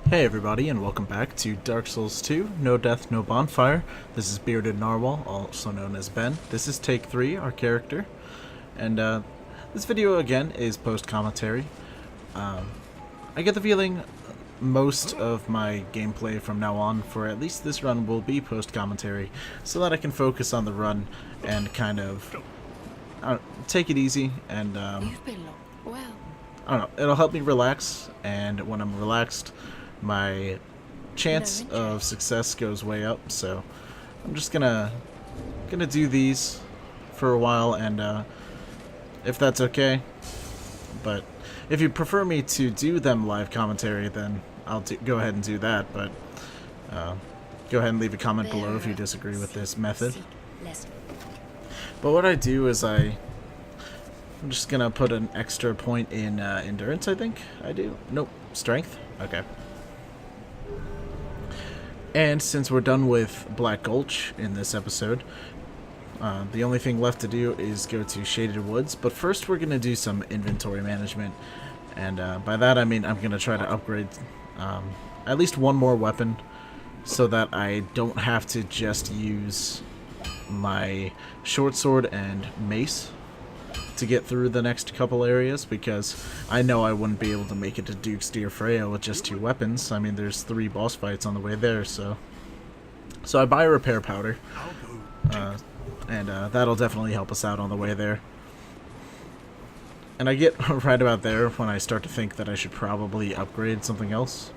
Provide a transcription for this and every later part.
Hey everybody, and welcome back to Dark Souls 2, No Death, No Bonfire. This is Bearded Narwhal, also known as Ben. This is take 3, our character. And this video, again, is post-commentary. I get the feeling most of my gameplay from now on, for at least this run, will be post-commentary, so that I can focus on the run and kind of take it easy, and You've been well. I don't know, it'll help me relax, and when I'm relaxed, my chance of success goes way up. So I'm just gonna do these for a while, and if that's okay. But if you prefer me to do them live commentary, then I'll go ahead and do that. But go ahead and leave a comment below if you disagree with this method. But what I do is I'm just gonna put an extra point in endurance. I think I do. Nope, strength. Okay. And since we're done with Black Gulch in this episode, the only thing left to do is go to Shaded Woods. But first we're going to do some inventory management. And by that I mean I'm going to try to upgrade at least one more weapon so that I don't have to just use my short sword and mace to get through the next couple areas, because I know I wouldn't be able to make it to Duke's Deer Freya with just 2 weapons. I mean, there's 3 boss fights on the way there, so I buy a repair powder, and that'll definitely help us out on the way there. And I get right about there when I start to think that I should probably upgrade something else.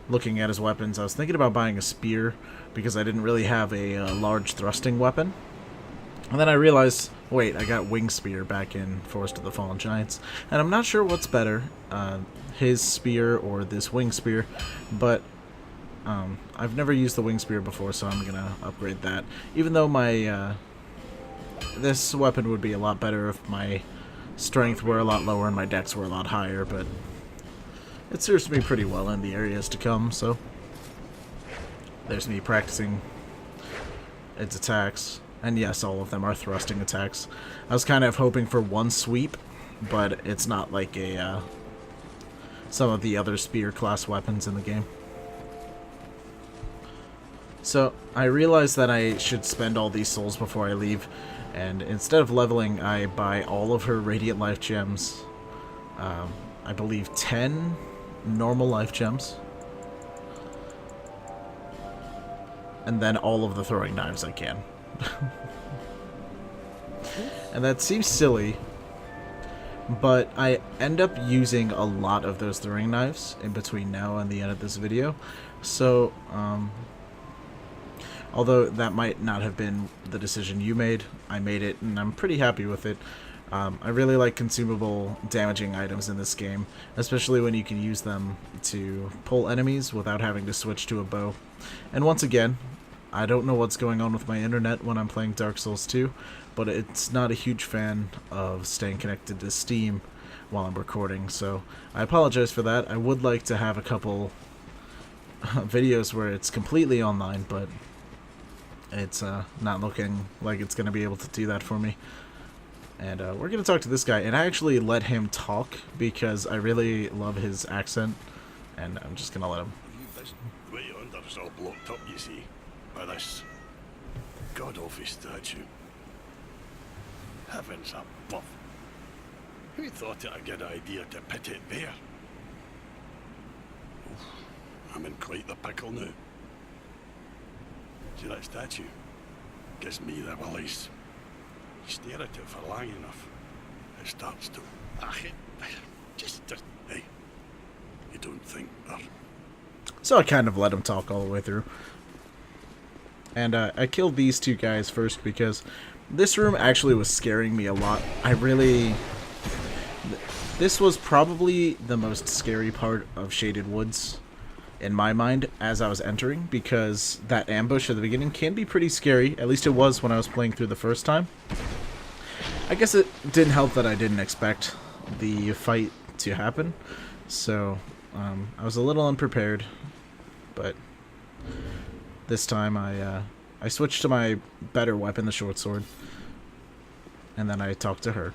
Looking at his weapons, I was thinking about buying a spear, because I didn't really have a large thrusting weapon. And then I realized, wait, I got Wing Spear back in Forest of the Fallen Giants. And I'm not sure what's better, his spear or this Wing Spear, but I've never used the Wing Spear before, so I'm going to upgrade that. Even though my this weapon would be a lot better if my strength were a lot lower and my dex were a lot higher, but it serves me pretty well in the areas to come, so there's me practicing its attacks. And yes, all of them are thrusting attacks. I was kind of hoping for one sweep, but it's not like some of the other spear class weapons in the game. So I realized that I should spend all these souls before I leave, and instead of leveling, I buy all of her Radiant Life Gems. I believe 10 normal life gems, and then all of the throwing knives I can. And that seems silly, but I end up using a lot of those throwing knives in between now and the end of this video. So, although that might not have been the decision you made, I made it, and I'm pretty happy with it. I really like consumable damaging items in this game, especially when you can use them to pull enemies without having to switch to a bow. And once again, I don't know what's going on with my internet when I'm playing Dark Souls 2, but it's not a huge fan of staying connected to Steam while I'm recording, so I apologize for that. I would like to have a couple videos where it's completely online, but it's not looking like it's going to be able to do that for me. And we're going to talk to this guy, and I actually let him talk because I really love his accent, and I'm just going to let him. Way under's all blocked up, you see, by this god-awful statue. Heavens above. Who thought it a good idea to put it there? Oof, I'm in quite the pickle now. See that statue? Gives me the willies. You stare at it for long enough, it starts to... Just... Hey, you don't think that... So I kind of let him talk all the way through. And I killed these 2 guys first because this room actually was scaring me a lot. This was probably the most scary part of Shaded Woods in my mind as I was entering, because that ambush at the beginning can be pretty scary. At least it was when I was playing through the first time. I guess it didn't help that I didn't expect the fight to happen, so I was a little unprepared, but this time I switched to my better weapon, the short sword, and then I talked to her.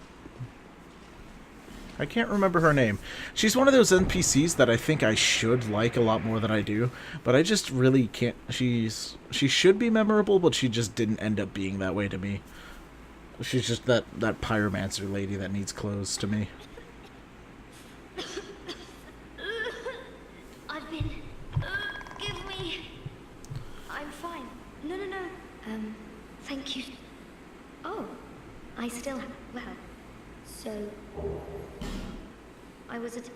I can't remember her name. She's one of those NPCs that I think I should like a lot more than I do, but I just really can't. She should be memorable, but she just didn't end up being that way to me. She's just that pyromancer lady that needs clothes to me. I've been... give me... I'm fine. No. Thank you. Oh, I still have... Well, so... I was at...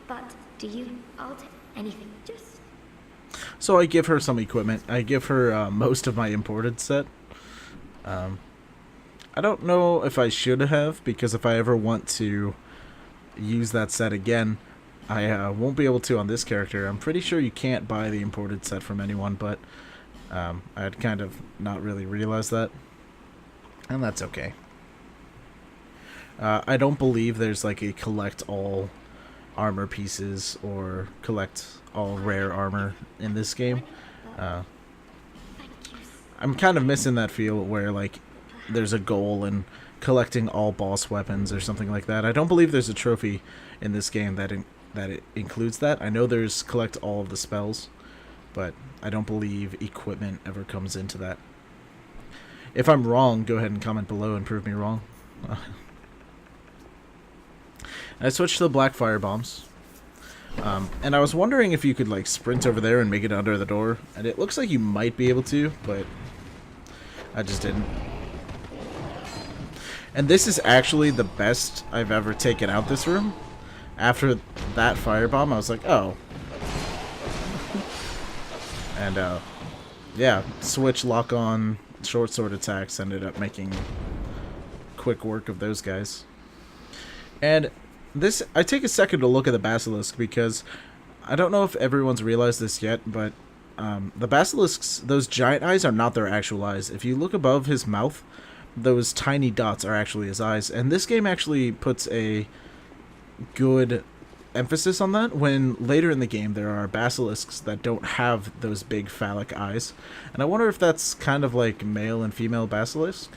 But do you... I'll take anything. Just... So I give her some equipment. I give her most of my imported set. I don't know if I should have, because if I ever want to use that set again, I won't be able to on this character. I'm pretty sure you can't buy the imported set from anyone, but I'd kind of not really realized that. And that's okay. I don't believe there's like a collect all armor pieces or collect all rare armor in this game. I'm kind of missing that feel where like there's a goal in collecting all boss weapons or something like that. I don't believe there's a trophy in this game that it includes that. I know there's collect all of the spells, but I don't believe equipment ever comes into that. If I'm wrong, go ahead and comment below and prove me wrong. I switched to the black fire bombs. And I was wondering if you could like sprint over there and make it under the door. And it looks like you might be able to, but I just didn't. And this is actually the best I've ever taken out this room. After that firebomb, I was like, oh. And, yeah, switch lock on short sword attacks ended up making quick work of those guys. And this, I take a second to look at the basilisk because I don't know if everyone's realized this yet, but the basilisks, those giant eyes are not their actual eyes. If you look above his mouth, those tiny dots are actually his eyes. And this game actually puts a good emphasis on that when later in the game there are basilisks that don't have those big phallic eyes. And I wonder if that's kind of like male and female basilisk.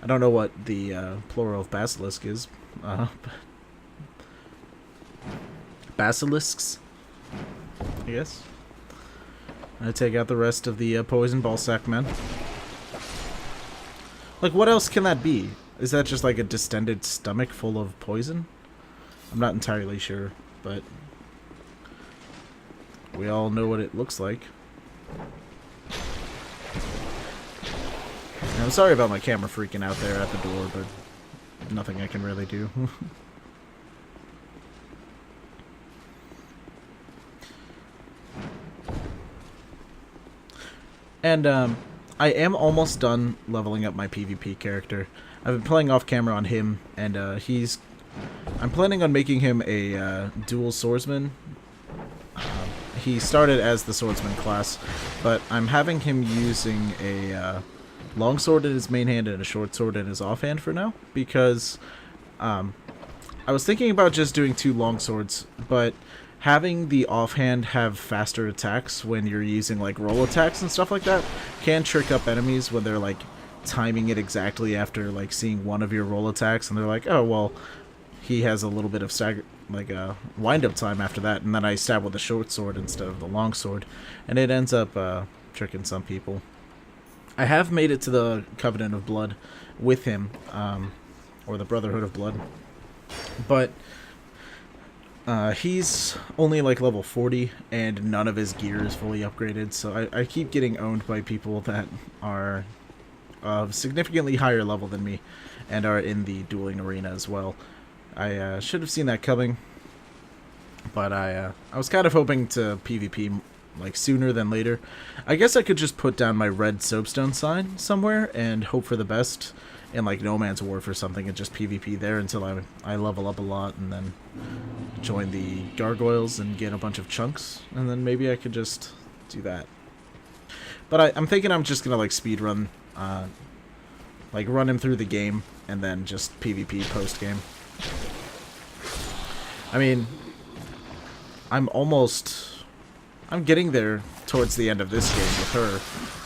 I don't know what the plural of basilisk is. Basilisks, I guess. I take out the rest of the poison ball sack men. Like, what else can that be? Is that just like a distended stomach full of poison? I'm not entirely sure, but we all know what it looks like. And I'm sorry about my camera freaking out there at the door, but nothing I can really do. And I am almost done leveling up my PvP character. I've been playing off camera on him, and I'm planning on making him a dual swordsman. He started as the swordsman class, but I'm having him using a longsword in his main hand and a short sword in his offhand for now, because I was thinking about just doing 2 longswords, but having the offhand have faster attacks when you're using like roll attacks and stuff like that can trick up enemies when they're like timing it exactly after like seeing one of your roll attacks, and they're like, oh well, he has a little bit of wind up time after that, and then I stab with the short sword instead of the long sword, and it ends up tricking some people. I have made it to the Covenant of Blood with him, or the Brotherhood of Blood, but he's only like level 40, and none of his gear is fully upgraded, so I keep getting owned by people that are of significantly higher level than me, and are in the dueling arena as well. I should have seen that coming, but I was kind of hoping to PvP like sooner than later. I guess I could just put down my red soapstone sign somewhere and hope for the best in like No Man's Wharf or something, and just PvP there until I level up a lot, and then join the gargoyles and get a bunch of chunks, and then maybe I could just do that. But I'm thinking I'm just gonna like speed run, like run him through the game and then just PvP post game. I mean, I'm getting there towards the end of this game with her.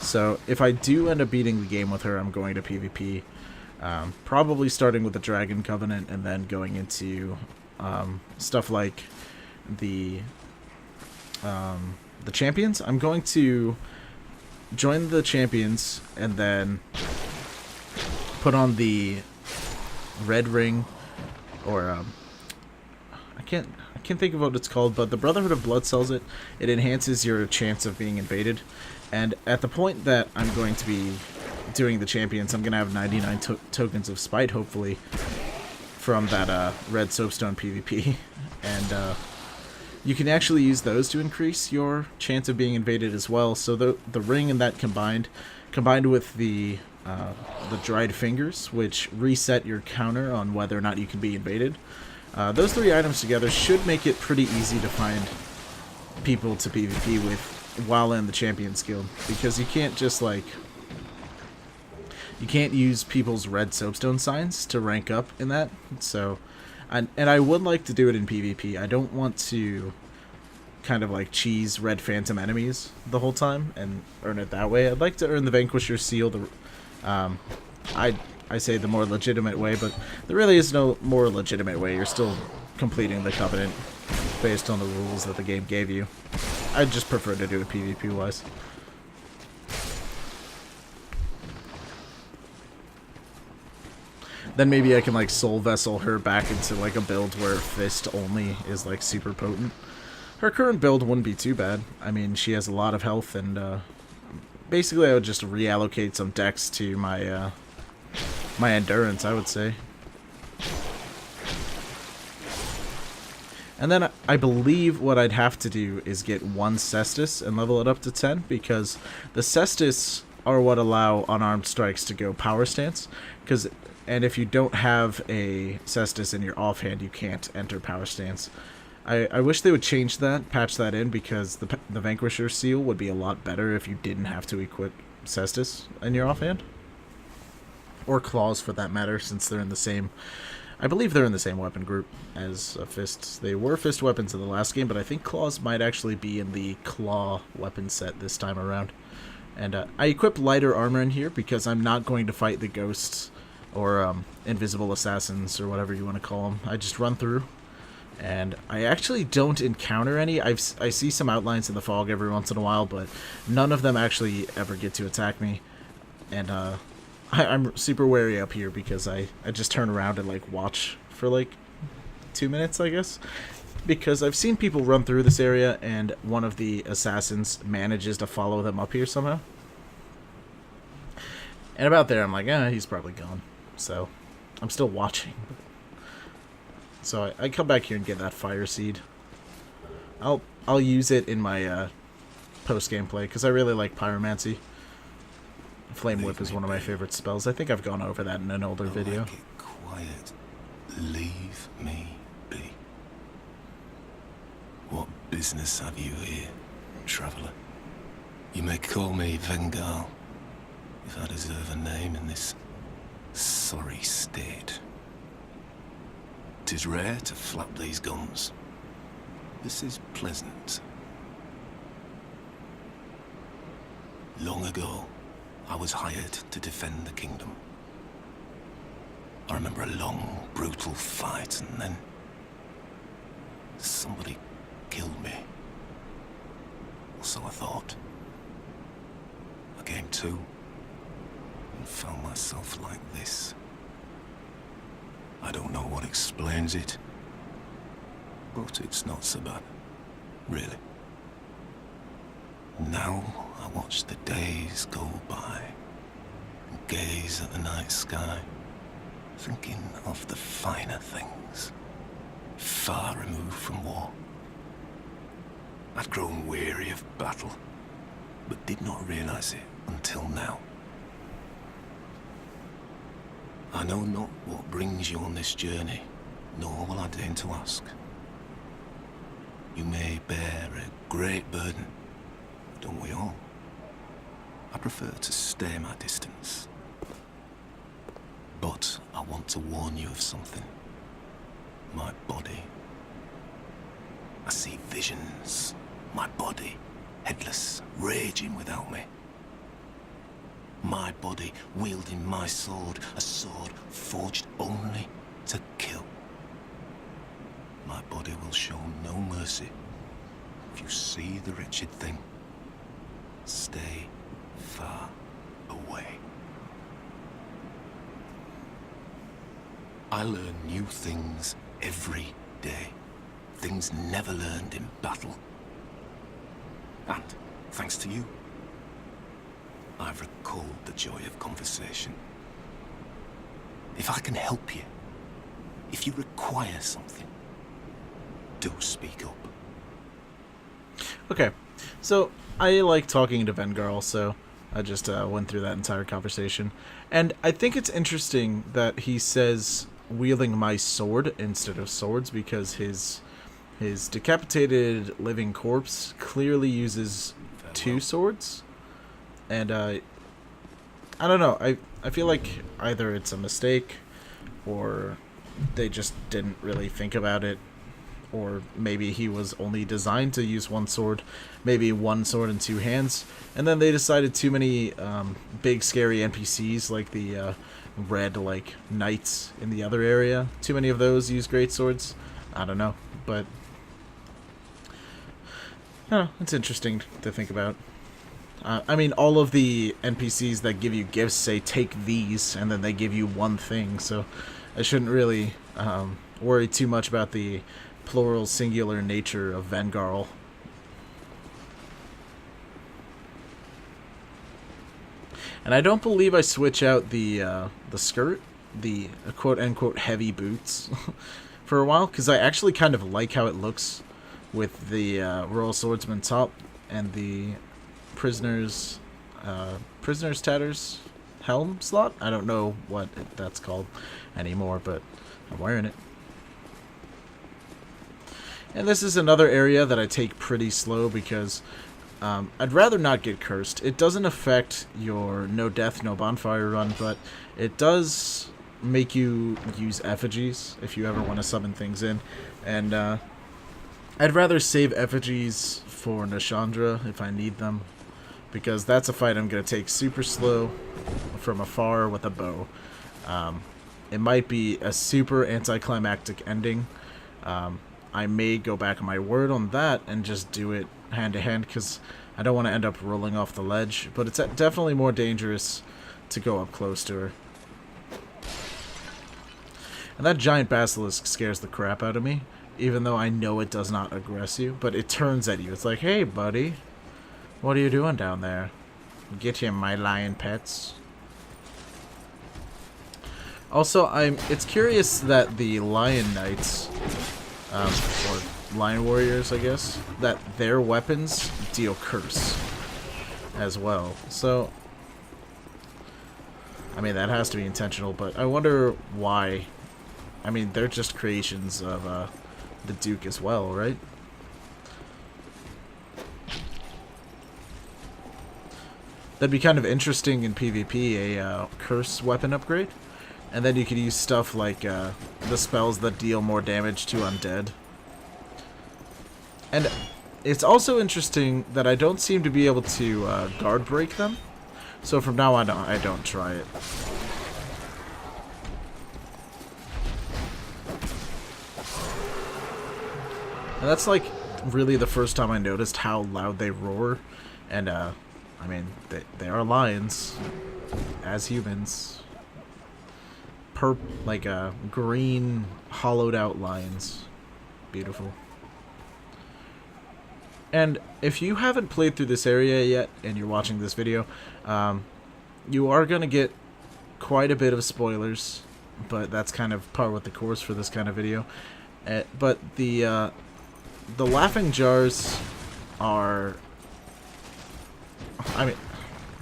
So if I do end up beating the game with her, I'm going to PvP. Probably starting with the Dragon Covenant and then going into stuff like the Champions. I'm going to join the Champions and then put on the Red Ring, or I can't think of what it's called, but the Brotherhood of Blood sells it. It enhances your chance of being invaded, and at the point that I'm going to be doing the Champions, I'm going to have 99 tokens of Spite, hopefully, from that Red Soapstone PvP, and you can actually use those to increase your chance of being invaded as well. So the ring and that combined with the dried fingers, which reset your counter on whether or not you can be invaded. Those three items together should make it pretty easy to find people to PvP with while in the Champions Guild, because you can't just you can't use people's red soapstone signs to rank up in that. So, and I would like to do it in PvP. I don't want to kind of like cheese red phantom enemies the whole time and earn it that way. I'd like to earn the Vanquisher seal. I say the more legitimate way, but there really is no more legitimate way. You're still completing the Covenant based on the rules that the game gave you. I'd just prefer to do it PvP-wise. Then maybe I can like Soul Vessel her back into like a build where Fist only is like super potent. Her current build wouldn't be too bad. I mean, she has a lot of health, and basically I would just reallocate some dex to my my endurance, I would say. And then I believe what I'd have to do is get one Cestus and level it up to 10, because the Cestus are what allow unarmed strikes to go power stance. And if you don't have a Cestus in your offhand, you can't enter power stance. I wish they would change that, patch that in, because the Vanquisher seal would be a lot better if you didn't have to equip Cestus in your offhand. Or Claws, for that matter, since they're in the same... I believe they're in the same weapon group as Fists. They were Fist weapons in the last game, but I think Claws might actually be in the Claw weapon set this time around. And I equipped lighter armor in here because I'm not going to fight the ghosts or invisible assassins or whatever you want to call them. I just run through, and I actually don't encounter any. I see some outlines in the fog every once in a while, but none of them actually ever get to attack me. And I'm super wary up here because I just turn around and like watch for like 2 minutes, I guess. Because I've seen people run through this area and one of the assassins manages to follow them up here somehow. And about there I'm like, he's probably gone. So I'm still watching. So I come back here and get that fire seed. I'll use it in my post-game play because I really like pyromancy. Flame Whip is one of my favorite spells. I think I've gone over that in an older video. Like it quiet. Leave me be. What business have you here, traveller? You may call me Vengal, if I deserve a name in this sorry state. 'Tis rare to flap these guns. This is pleasant. Long ago, I was hired to defend the kingdom. I remember a long, brutal fight, and then somebody killed me. Or so I thought. I came to and found myself like this. I don't know what explains it, but it's not so bad, really. Now I watch the days go by and gaze at the night sky, thinking of the finer things, far removed from war. I'd grown weary of battle, but did not realize it until now. I know not what brings you on this journey, nor will I deign to ask. You may bear a great burden, don't we all? I prefer to stay my distance. But I want to warn you of something. My body. I see visions. My body, headless, raging without me. My body wielding my sword, a sword forged only to kill. My body will show no mercy. If you see the wretched thing, stay far away. I learn new things every day. Things never learned in battle. And, thanks to you, I've recalled the joy of conversation. If I can help you, if you require something, do speak up. Okay, so I like talking to Vengarl, so I just went through that entire conversation. And I think it's interesting that he says wielding my sword instead of swords, because his decapitated living corpse clearly uses two swords. And I don't know, I feel like either it's a mistake or they just didn't really think about it, or maybe he was only designed to use one sword, maybe one sword and two hands, and then they decided too many big scary NPCs like the red like knights in the other area, too many of those use great swords. I don't know, but it's interesting to think about. I mean, all of the NPCs that give you gifts say take these, and then they give you one thing, so I shouldn't really worry too much about the plural singular nature of Vengarl. And I don't believe I switch out the skirt, the quote-unquote heavy boots, for a while, because I actually kind of like how it looks with the Royal Swordsman top and the Prisoner's Tatters helm slot. I don't know what that's called anymore, but I'm wearing it. And this is another area that I take pretty slow because I'd rather not get cursed. It doesn't affect your no death, no bonfire run, but it does make you use effigies if you ever want to summon things in. And I'd rather save effigies for Nashandra if I need them, because that's a fight I'm going to take super slow from afar with a bow. It might be a super anticlimactic ending. I may go back on my word on that and just do it hand-to-hand, because I don't want to end up rolling off the ledge, but it's definitely more dangerous to go up close to her. And that giant basilisk scares the crap out of me, even though I know it does not aggress you, but it turns at you. It's like, hey, buddy, what are you doing down there? Get him, my lion pets. Also, it's curious that the Lion Knights, or Lion Warriors, I guess, that their weapons deal curse as well. So, I mean, that has to be intentional, but I wonder why. I mean, they're just creations of the Duke as well, right? That'd be kind of interesting in PvP, a curse weapon upgrade. And then you could use stuff like the spells that deal more damage to undead. And it's also interesting that I don't seem to be able to guard break them. So from now on, I don't try it. And that's like really the first time I noticed how loud they roar. And I mean, they are lions as humans. Like green hollowed out lions. Beautiful. And if you haven't played through this area yet and you're watching this video, you are going to get quite a bit of spoilers, but that's kind of par with the course for this kind of video. But the laughing jars are, I mean,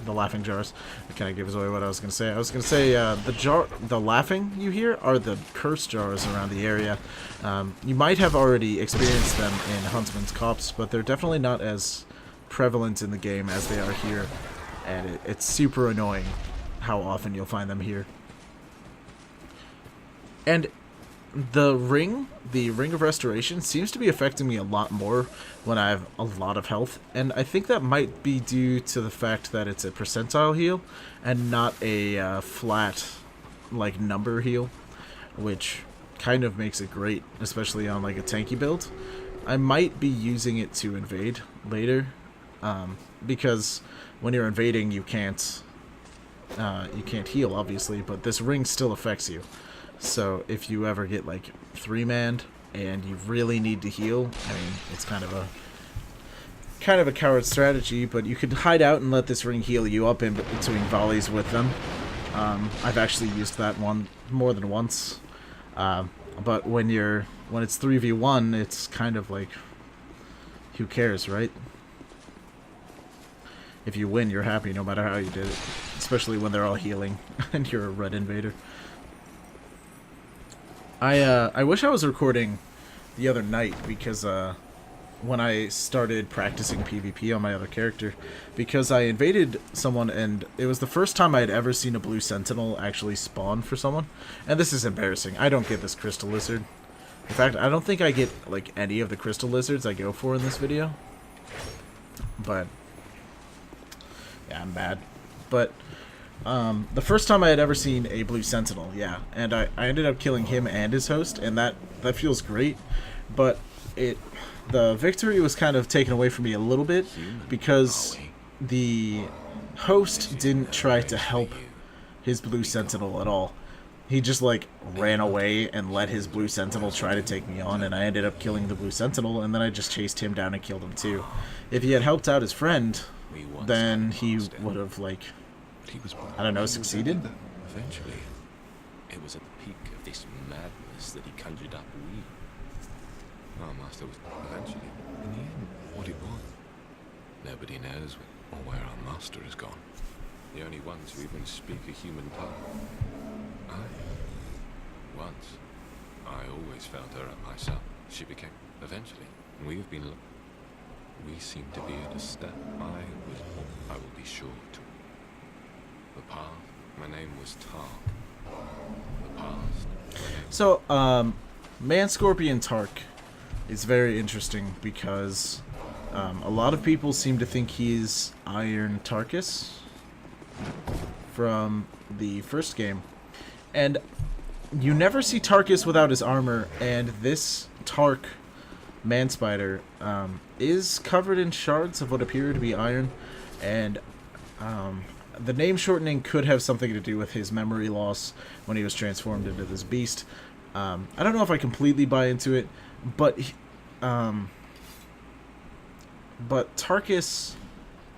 the laughing jars. It kind of gives away what I was going to say. I was going to say the laughing you hear are the curse jars around the area. You might have already experienced them in Huntsman's Copse, but they're definitely not as prevalent in the game as they are here. And it's super annoying how often you'll find them here. And the ring of restoration seems to be affecting me a lot more when I have a lot of health, and I think that might be due to the fact that it's a percentile heal and not a flat like number heal, which kind of makes it great, especially on like a tanky build. I might be using it to invade later, because when you're invading you can't heal obviously, but this ring still affects you. So if you ever get like 3-manned and you really need to heal, I mean, it's kind of a coward strategy, but you could hide out and let this ring heal you up in between volleys with them. I've actually used that one more than once. But when it's 3v1, it's kind of like, who cares, right? If you win, you're happy no matter how you did it, especially when they're all healing and you're a red invader. I wish I was recording the other night, because when I started practicing PvP on my other character, because I invaded someone and it was the first time I had ever seen a blue sentinel actually spawn for someone. And this is embarrassing. I don't get this crystal lizard. In fact, I don't think I get like any of the crystal lizards I go for in this video. But yeah, I'm bad. But the first time I had ever seen a blue sentinel, yeah, and I ended up killing him and his host, and that feels great, but the victory was kind of taken away from me a little bit because the host didn't try to help his blue sentinel at all. He just like ran away and let his blue sentinel try to take me on, and I ended up killing the blue sentinel, and then I just chased him down and killed him too. If he had helped out his friend, then he would have like, I don't know, succeeded? Eventually, it was at the peak of this madness that he conjured up we. Our master was eventually, in the end, what it was. Nobody knows or where our master has gone. The only ones who even speak a human tongue. Once, I always felt her at my side. She became, eventually, and we have been. We seem to be at a step. I will be sure to. The path. My name was Tark. The past. So, Man Scorpion Tark is very interesting because a lot of people seem to think he's Iron Tarkus from the first game. And you never see Tarkus without his armor, and this Tark Man Spider is covered in shards of what appear to be iron, and the name shortening could have something to do with his memory loss when he was transformed into this beast. I don't know if I completely buy into it, but Tarkus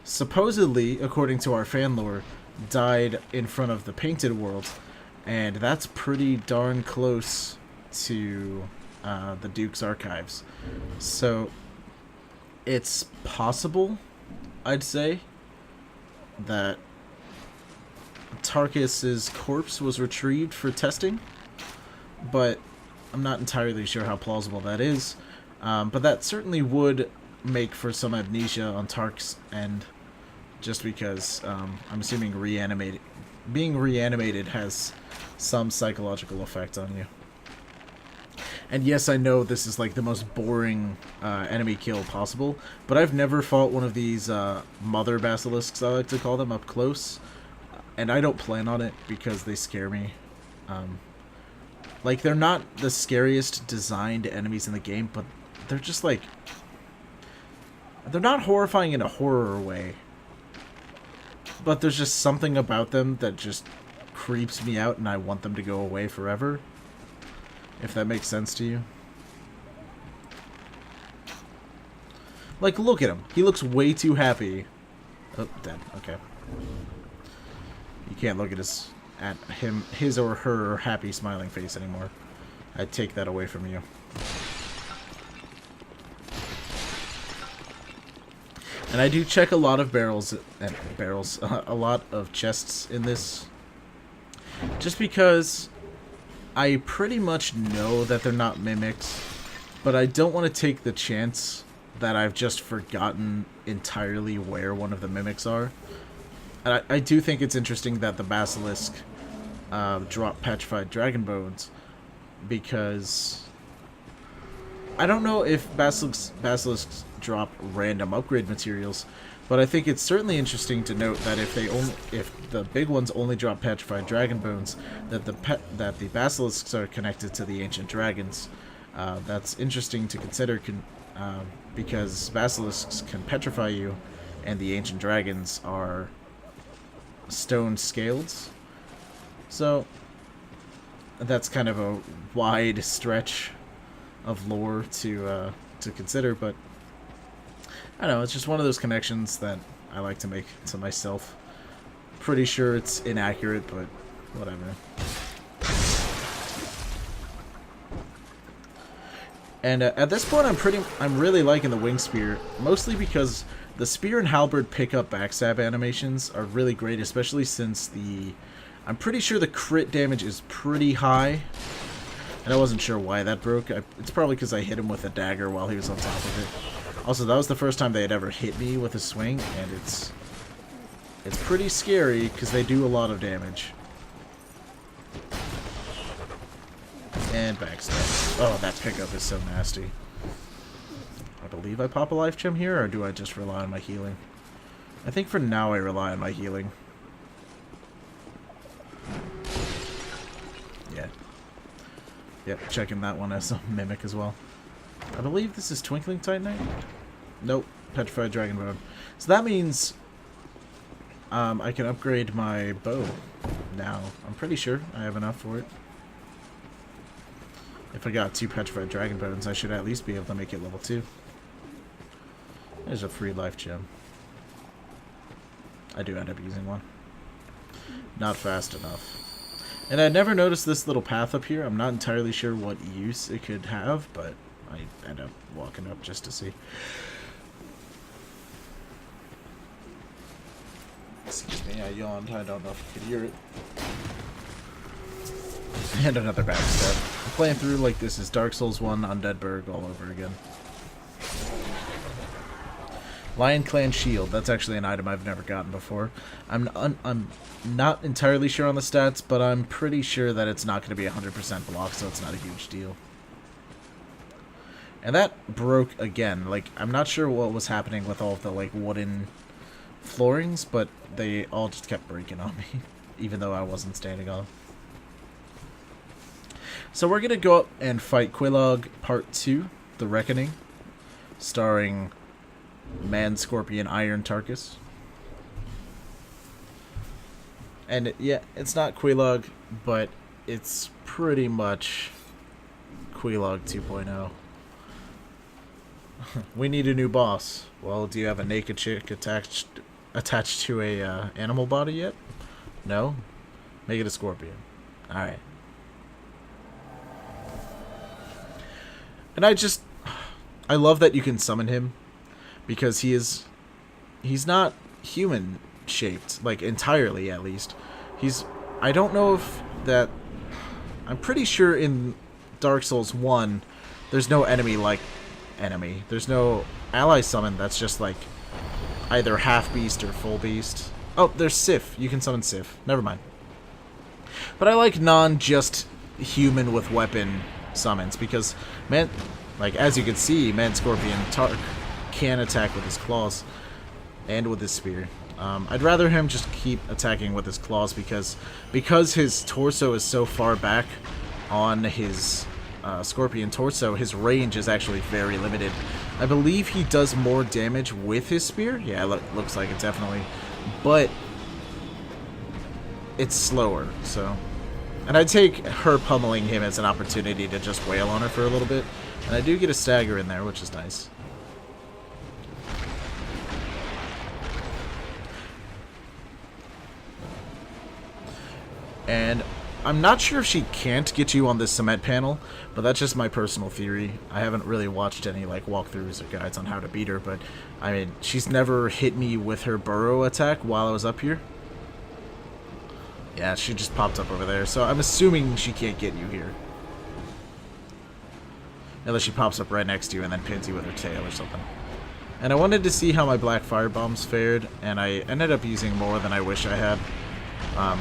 supposedly, according to our fan lore, died in front of the Painted World, and that's pretty darn close to the Duke's archives. So it's possible, I'd say, that Tarkus's corpse was retrieved for testing, but I'm not entirely sure how plausible that is. But that certainly would make for some amnesia on Tark's end, just because I'm assuming being reanimated has some psychological effect on you. And yes, I know this is like the most boring enemy kill possible, but I've never fought one of these mother basilisks, I like to call them, up close. And I don't plan on it because they scare me. Like, they're not the scariest designed enemies in the game, but they're just like... they're not horrifying in a horror way. But there's just something about them that just creeps me out and I want them to go away forever. If that makes sense to you. Like, look at him. He looks way too happy. Oh, dead. Okay. You can't look at his or her happy smiling face anymore. I'd take that away from you. And I do check a lot of a lot of chests in this, just because I pretty much know that they're not mimics, but I don't want to take the chance that I've just forgotten entirely where one of the mimics are. And I do think it's interesting that the Basilisk drop Petrified Dragon Bones, because I don't know if basilisks drop random upgrade materials, but I think it's certainly interesting to note that if the big ones only drop petrified dragon bones, that the basilisks are connected to the ancient dragons. That's interesting to consider, because basilisks can petrify you, and the ancient dragons are stone scaled. So that's kind of a wide stretch of lore to consider, but I don't know, it's just one of those connections that I like to make to myself. Pretty sure it's inaccurate, but whatever. And at this point, I'm really liking the wing spear, mostly because the spear and halberd pickup backstab animations are really great, especially since I'm pretty sure the crit damage is pretty high. And I wasn't sure why that broke. It's probably because I hit him with a dagger while he was on top of it. Also, that was the first time they had ever hit me with a swing, and it's pretty scary because they do a lot of damage. And backstab. Oh, that pickup is so nasty. I believe I pop a life gem here, or do I just rely on my healing? I think for now I rely on my healing. Yeah. Yep, checking that one as a mimic as well. I believe this is Twinkling Titanite? Nope, Petrified Dragon Bone. So that means I can upgrade my bow now. I'm pretty sure I have enough for it. If I got 2 Petrified Dragon Bones, I should at least be able to make it level 2. There's a free life gem. I do end up using one. Not fast enough. And I never noticed this little path up here. I'm not entirely sure what use it could have, but I end up walking up just to see. Excuse me, I yawned. I don't know if you could hear it. And another backstab. I'm playing through like this is Dark Souls 1 Undead Burg all over again. Lion Clan Shield. That's actually an item I've never gotten before. I'm not entirely sure on the stats, but I'm pretty sure that it's not going to be 100% block, so it's not a huge deal. And that broke again. Like, I'm not sure what was happening with all of the like wooden floorings, but they all just kept breaking on me, even though I wasn't standing on them. So we're going to go up and fight Quelaag Part 2, The Reckoning, starring Man Scorpion Iron Tarkus. And yeah, it's not Quelaag, but it's pretty much Quelaag 2.0. We need a new boss. Well, do you have a naked chick attached to a animal body yet? No? Make it a scorpion. Alright. And I love that you can summon him, because he's not human shaped, like entirely at least. I don't know if that, I'm pretty sure in Dark Souls 1 there's no enemy. There's no ally summon that's just like either half beast or full beast. Oh, there's Sif. You can summon Sif. Never mind. But I like just human with weapon summons, because as you can see, Man Scorpion Tark can attack with his claws and with his spear. I'd rather him just keep attacking with his claws, because his torso is so far back on his scorpion torso, his range is actually very limited. I believe he does more damage with his spear. Yeah, looks like it definitely, but it's slower. So, and I'd take her pummeling him as an opportunity to just wail on her for a little bit, and I do get a stagger in there, which is nice. And I'm not sure if she can't get you on this cement panel, but that's just my personal theory. I haven't really watched any like walkthroughs or guides on how to beat her, but I mean, she's never hit me with her burrow attack while I was up here. Yeah, she just popped up over there, so I'm assuming she can't get you here. Unless she pops up right next to you and then pins you with her tail or something. And I wanted to see how my black fire bombs fared, and I ended up using more than I wish I had.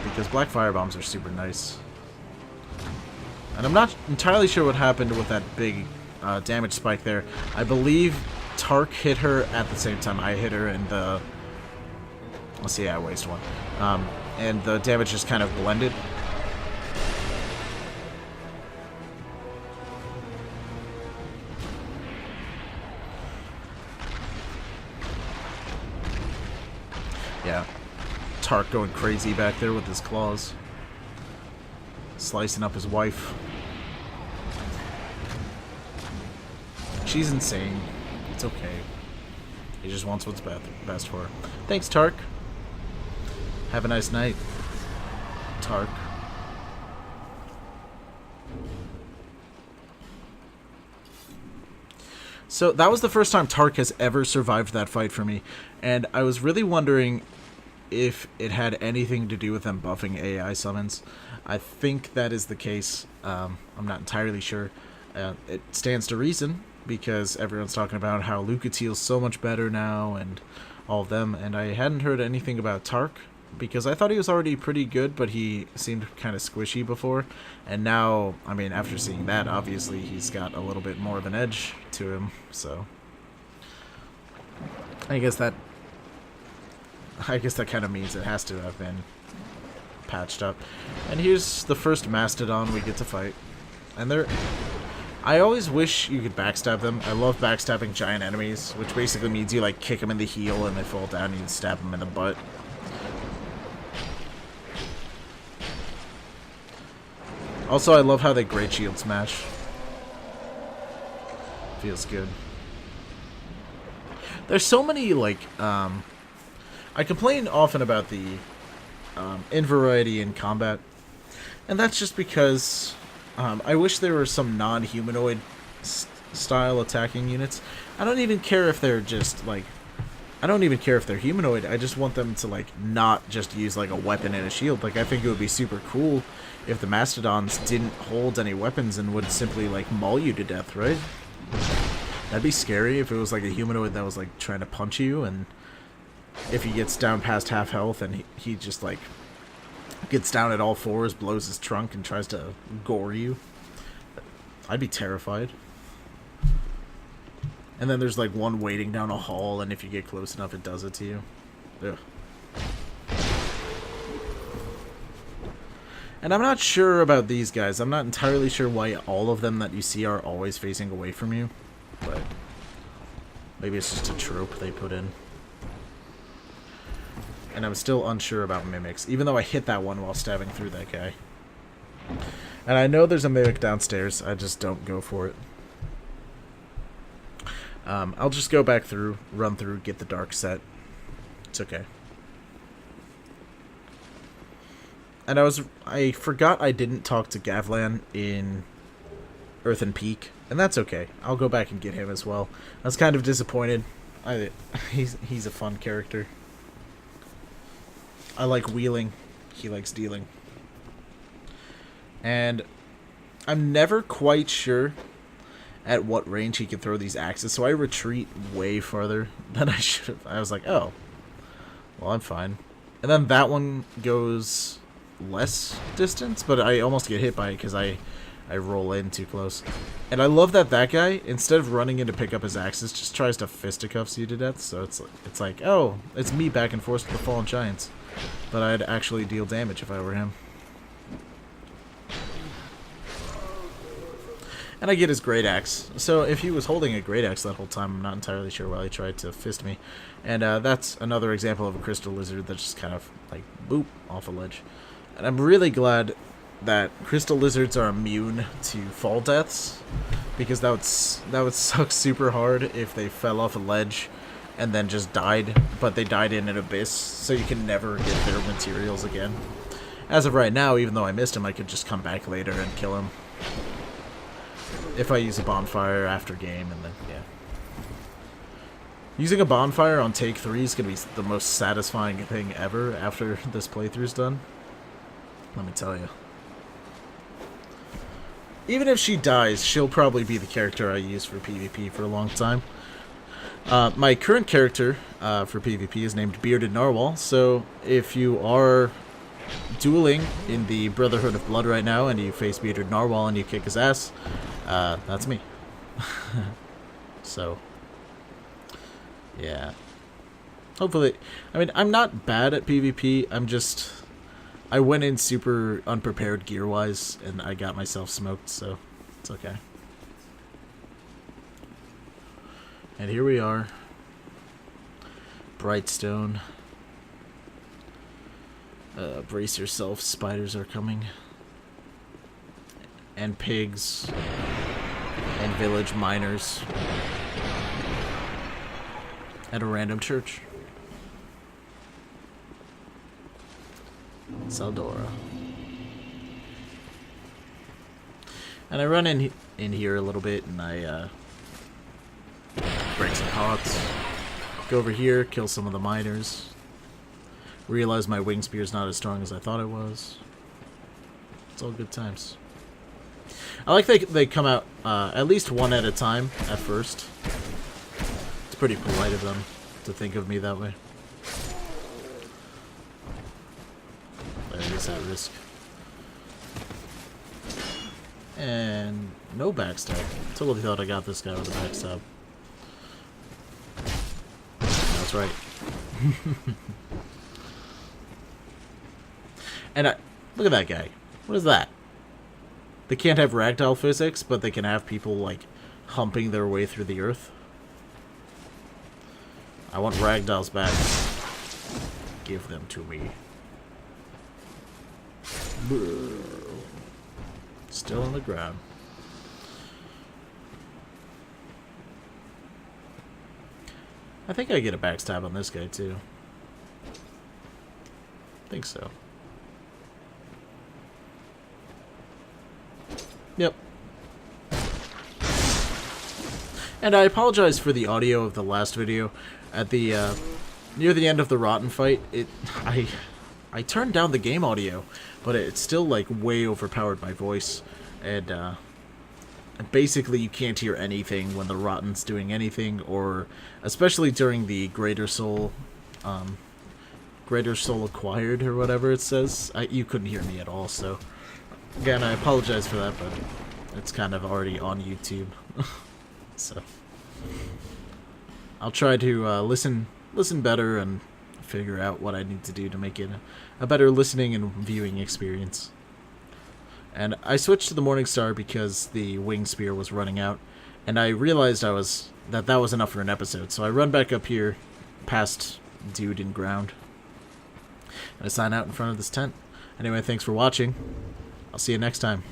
Because black fire bombs are super nice. And I'm not entirely sure what happened with that big damage spike there. I believe Tark hit her at the same time I hit her, and the... Let's see, I waste one. And the damage just kind of blended. Yeah. Tark going crazy back there with his claws. Slicing up his wife. She's insane. It's okay. He just wants what's best for her. Thanks, Tark. Have a nice night, Tark. So that was the first time Tark has ever survived that fight for me, and I was really wondering if it had anything to do with them buffing AI summons. I think that is the case. I'm not entirely sure. It stands to reason, because everyone's talking about how Lucatiel's so much better now, and all of them, and I hadn't heard anything about Tark, because I thought he was already pretty good, but he seemed kind of squishy before, and now, I mean, after seeing that, obviously he's got a little bit more of an edge to him, so I guess that kind of means it has to have been patched up. And here's the first Mastodon we get to fight, and I always wish you could backstab them. I love backstabbing giant enemies, which basically means you like kick them in the heel and they fall down and you stab them in the butt. Also, I love how they Great Shield Smash. Feels good. There's so many, like, I complain often about the invariety in combat, and that's just because I wish there were some non-humanoid style attacking units. I don't even care if they're just, like, I don't even care if they're humanoid. I just want them to, like, not just use, like, a weapon and a shield. Like, I think it would be super cool if the Mastodons didn't hold any weapons and would simply, like, maul you to death, right? That'd be scary if it was, like, a humanoid that was, like, trying to punch you, and if he gets down past half health and he just, like, gets down at all fours, blows his trunk, and tries to gore you. I'd be terrified. And then there's, like, one waiting down a hall, and if you get close enough, it does it to you. Ugh. And I'm not sure about these guys. I'm not entirely sure why all of them that you see are always facing away from you. But maybe it's just a trope they put in. And I'm still unsure about mimics, even though I hit that one while stabbing through that guy. And I know there's a mimic downstairs. I just don't go for it. I'll just go back through, run through, get the dark set. It's okay. And I forgot I didn't talk to Gavlan in Earthen Peak, and that's okay. I'll go back and get him as well. I was kind of disappointed. He's a fun character. I like wheeling. He likes dealing. And I'm never quite sure at what range he can throw these axes, so I retreat way farther than I should have. I was like, oh, well, I'm fine. And then that one goes less distance, but I almost get hit by it because I roll in too close. And I love that guy, instead of running in to pick up his axes, just tries to fisticuffs you to death. So it's like, oh, it's me back and forth with the fallen giants. But I'd actually deal damage if I were him. And I get his great axe. So if he was holding a great axe that whole time, I'm not entirely sure why he tried to fist me. And that's another example of a crystal lizard that's just kind of like boop off a ledge. And I'm really glad that crystal lizards are immune to fall deaths, because that would suck super hard if they fell off a ledge and then just died, but they died in an abyss, so you can never get their materials again. As of right now, even though I missed him, I could just come back later and kill him. If I use a bonfire after game, and then, yeah. Using a bonfire on take 3 is going to be the most satisfying thing ever after this playthrough's done. Let me tell you. Even if she dies, she'll probably be the character I use for PvP for a long time. My current character for PvP is named Bearded Narwhal, so if you are dueling in the Brotherhood of Blood right now, and you face Bearded Narwhal and you kick his ass, that's me. So, yeah. Hopefully, I mean, I'm not bad at PvP, I went in super unprepared gear-wise, and I got myself smoked, so it's okay. And here we are. Brightstone. Brace yourself, spiders are coming. And pigs. And village miners. At a random church. Saldora. And I run in here a little bit, and I break some pots. Go over here, kill some of the miners. Realize my wing spear is not as strong as I thought it was. It's all good times. I like they come out at least one at a time at first. It's pretty polite of them to think of me that way. But it is at risk. And no backstab. Totally thought I got this guy with a backstab. That's right. And look at that guy. What is that? They can't have ragdoll physics, but they can have people, like, humping their way through the earth. I want ragdolls back. Give them to me. Still on the ground. I think I get a backstab on this guy, too. I think so. Yep. And I apologize for the audio of the last video. At the near the end of the Rotten fight, I turned down the game audio, but it still like way overpowered my voice, and basically you can't hear anything when the Rotten's doing anything, or especially during the Greater Soul acquired or whatever it says. You couldn't hear me at all, so. Again, I apologize for that, but it's kind of already on YouTube. So I'll try to listen better and figure out what I need to do to make it a better listening and viewing experience. And I switched to the Morningstar because the wing spear was running out, and I realized that was enough for an episode. So I run back up here past Dude in Ground, and I sign out in front of this tent. Anyway, thanks for watching. I'll see you next time.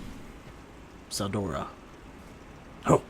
Saldora. Oh.